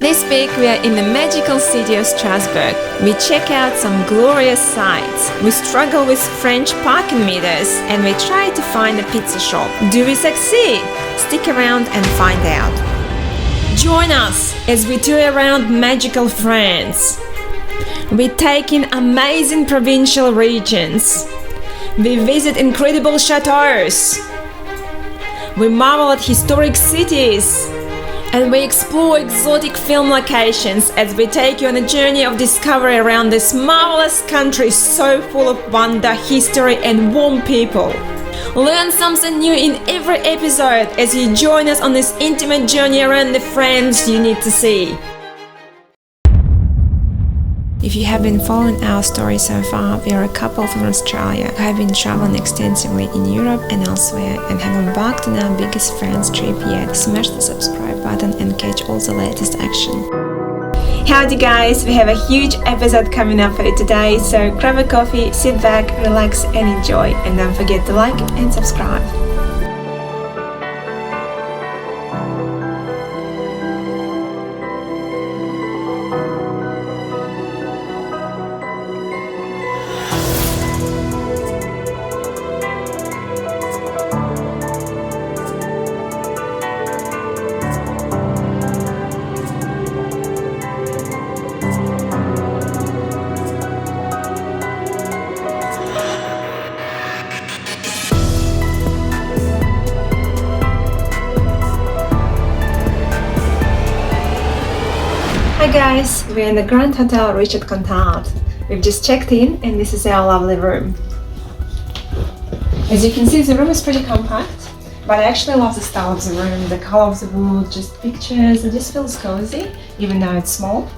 This week we are in the magical city of Strasbourg. We check out some glorious sights. We struggle with French parking meters and we try to find a pizza shop. Do we succeed? Stick around and find out. Join us as we tour around magical France. We take in amazing provincial regions. We visit incredible chateaus. We marvel at historic cities. And we explore exotic film locations as we take you on a journey of discovery around this marvelous country so full of wonder, history and warm people. Learn something new in every episode as you join us on this intimate journey around the France you need to see. If you have been following our story so far, we are a couple from Australia who have been traveling extensively in Europe and elsewhere and have embarked on our biggest France trip yet. Smash the subscribe button and catch all the latest action. Howdy guys, we have a huge episode coming up for you today, so grab a coffee, sit back, relax and enjoy, and don't forget to like and subscribe. Hi guys, we're in the Grand Hotel Richard Contard. We've just checked in and this is our lovely room. As you can see, the room is pretty compact, but I actually love the style of the room, the color of the wood, just pictures. It just feels cozy, even though it's small.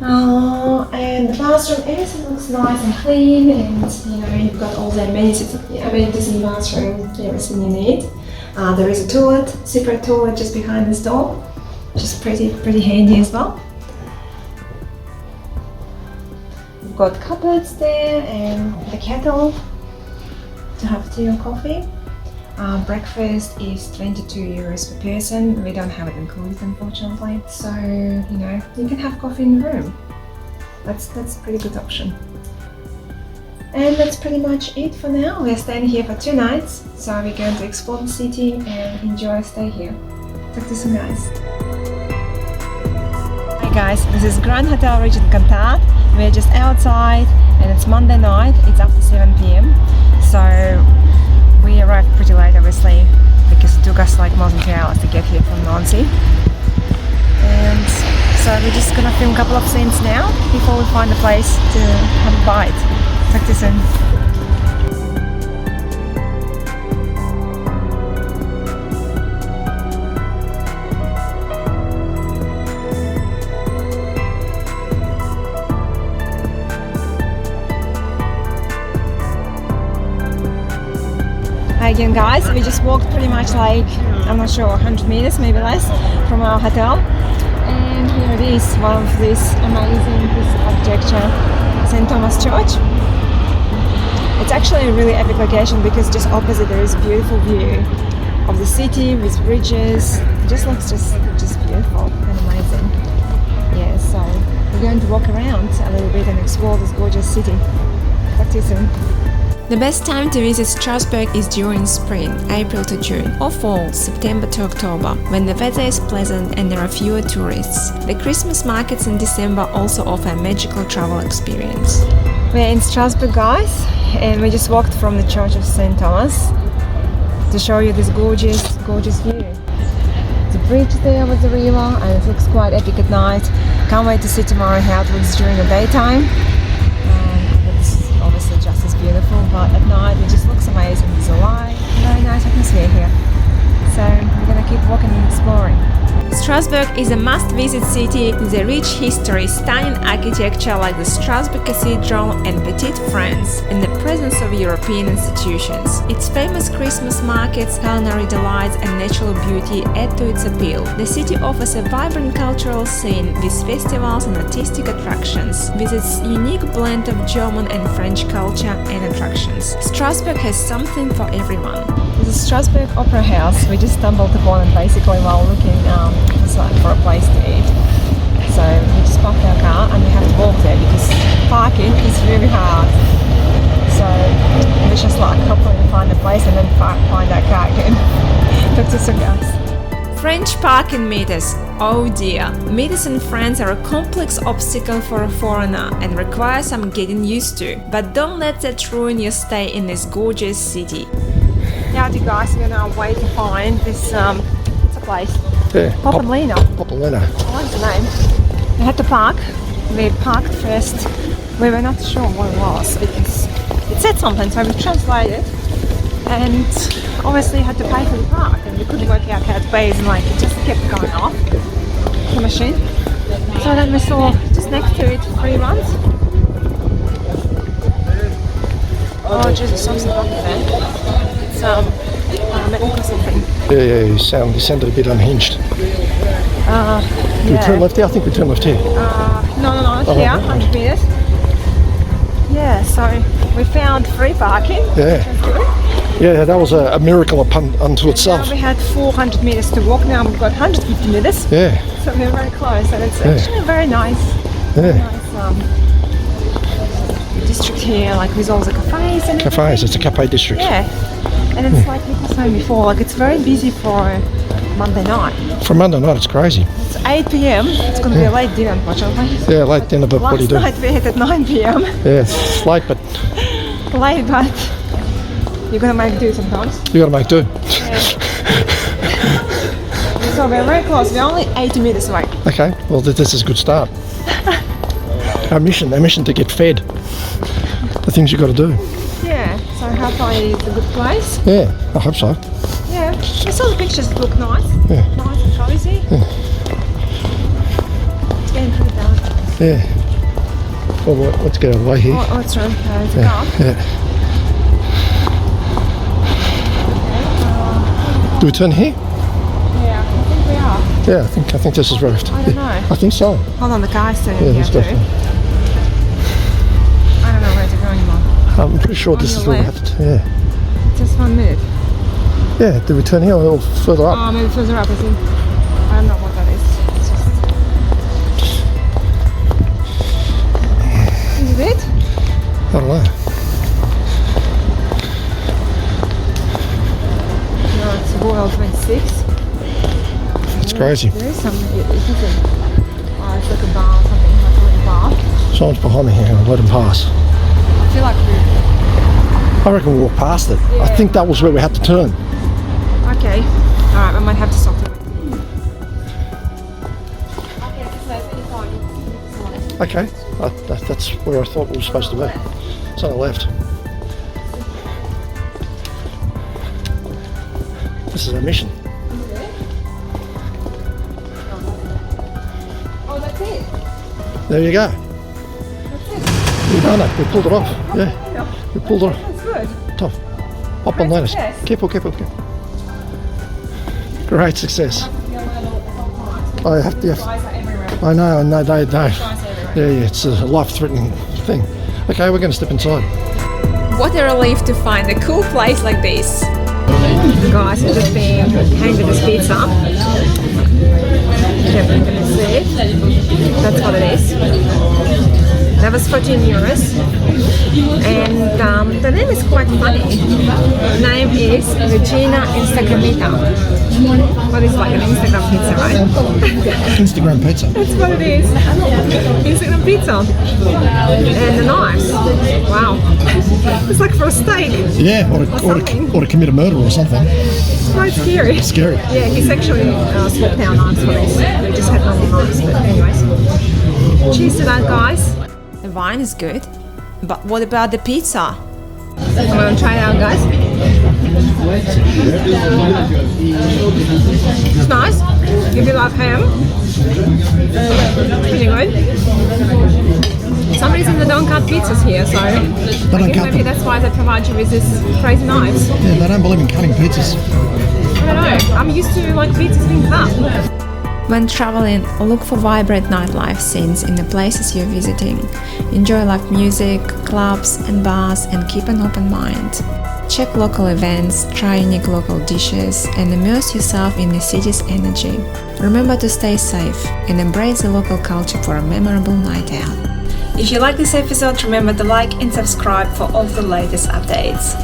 And the bathroom, everything looks nice and clean, and you've got all the amenities in the bathroom, everything you need. There is a toilet, separate toilet just behind this door. Just pretty handy as well. We've got cupboards there and the kettle to have tea or coffee. Breakfast is 22 euros per person. We don't have it included, unfortunately. So, you can have coffee in the room. That's a pretty good option. And that's pretty much it for now. We're staying here for 2 nights, so we're going to explore the city and enjoy our stay here. Talk to you soon, guys. Hi guys, this is Grand Hotel Richard Contard. We're just outside and it's Monday night, it's after 7 p.m. So we arrived pretty late obviously because it took us like more than 2 hours to get here from Nancy. And so we're just gonna film a couple of scenes now before we find a place to have a bite. Talk to you soon. Hi again guys, we just walked pretty much like, I'm not sure, 100 meters, maybe less, from our hotel. And here it is, one of these amazing pieces of architecture, St. Thomas Church. It's actually a really epic location because just opposite there is a beautiful view of the city with bridges. It just looks just beautiful and amazing. Yeah, so we're going to walk around a little bit and explore this gorgeous city. Talk to you soon. The best time to visit Strasbourg is during spring, April to June, or fall, September to October, when the weather is pleasant and there are fewer tourists. The Christmas markets in December also offer a magical travel experience. We're in Strasbourg, guys, and we just walked from the Church of St. Thomas to show you this gorgeous view. There's a bridge there with the river and it looks quite epic at night. Can't wait to see tomorrow how it looks during the daytime. It's obviously just as beautiful, but at night it just looks amazing. There's a light, very nice atmosphere here. So we're gonna keep walking and exploring. Strasbourg is a must-visit city with a rich history, stunning architecture like the Strasbourg Cathedral and Petite France, and the presence of European institutions. Its famous Christmas markets, culinary delights and natural beauty add to its appeal. The city offers a vibrant cultural scene with festivals and artistic attractions, with its unique blend of German and French culture and attractions. Strasbourg has something for everyone. This is Strasbourg Opera House. We just stumbled upon it basically while looking It's like for a place to eat. So we just parked our car and we have to walk there because parking is really hard. So we just like hopefully find a place and then find our car again. Talk to some guys. French parking meters. Oh dear. Meters in France are a complex obstacle for a foreigner and require some getting used to. But don't let that ruin your stay in this gorgeous city. Now you guys, we're on our way to find this, what's the place? Yeah. Popolino. Popolino. What's the name? We had to park. We parked first. We were not sure what it was because it said something, so we translated. And obviously had to pay for the park and we couldn't work out how to pay and like it just kept going off the machine. So then we saw just next to it free runs. Oh Jesus, something wrong with that. It's medical something. Yeah, you sounded a bit unhinged. Yeah. Did we turn left here? I think we turned left here. No, here, 100 meters. Yeah, so we found free parking. Yeah. That's good. Yeah, that was a miracle unto itself. Now we had 400 meters to walk. Now we've got 150 meters. Yeah. So we're very close, and it's actually a very nice, district here, like with all the cafes and Cafes, it's a cafe district. yeah. And it's like people were saying before, like it's very busy for Monday night. For Monday night, it's crazy. It's 8 p.m. It's going to be a late dinner, unfortunately. Yeah, late dinner, but what do you do? Last night we hit at 9 p.m. Yeah, it's late, but Late, but you're going to make do sometimes. you got to make do. So we're very close. We're only 80 meters away. Okay, well this is a good start. Our mission to get fed. The things you got to do. Yeah. So hopefully it's a good place. Yeah, I hope so. Yeah. I saw the pictures. It looked nice. Yeah. Nice and cozy. It's getting pretty dark. Yeah. Well, let's get out of the way here. Oh, it's right. It's a Yeah. car. Yeah. Do we turn here? Yeah, I think we are. Yeah, I think this is right. I don't know. I think so. Hold on, the car's turning Yeah, here let's too. go. I don't know where to go anymore. I'm pretty sure On this your is where we left? have to. Yeah. Just 1 minute. Yeah. Do we turn here or further up? Oh, maybe further up, I think. I don't know what that is. It's just... Is it? I don't know. No, it's Royal 26. It's crazy. There is some... It isn't... Oh, it's like a bar or something, like a little bar. Someone's behind me here. I'll let him pass. I feel like we... I reckon we'll walk past it. I think that was where we had to turn. Okay. Alright, I might have to stop there. Okay. That's where I thought we were supposed to be. It's on the left. This is our mission. Oh, that's it. There you go. We've done it. We pulled it off. Yeah. We pulled it off. That's good. Top. Up on latest. success. Careful. Great success. I have to. Guys are everywhere. I know. They. Guys everywhere. Yeah. It's a life-threatening thing. Okay, we're going to step inside. What a relief to find a cool place like this. Guys, we've just been handed this pizza. Can't really see it. That's what it is. That was 14 euros. And the name is quite funny. The name is Regina Instagramita. What is like an Instagram pizza, right? Instagram pizza. That's what it is. Instagram pizza. And the knives. Wow. It's like for a steak. Yeah, or to commit a murder or something. Quite scary. Scary. Yeah, he's actually swapped our knives for this. We just had normal knives, but anyways. Cheers to that, guys. The wine is good, but what about the pizza? I'm gonna try it out, guys. It's nice. If you love ham, pretty good. For some reason they don't cut pizzas here, so I think cut maybe them. that's why they provide you with these crazy knives. Yeah, they don't believe in cutting pizzas. I don't know. I'm used to like pizzas being cut. When traveling, look for vibrant nightlife scenes in the places you're visiting. Enjoy live music, clubs and bars, and keep an open mind. Check local events, try unique local dishes, and immerse yourself in the city's energy. Remember to stay safe and embrace the local culture for a memorable night out. If you like this episode, remember to like and subscribe for all the latest updates.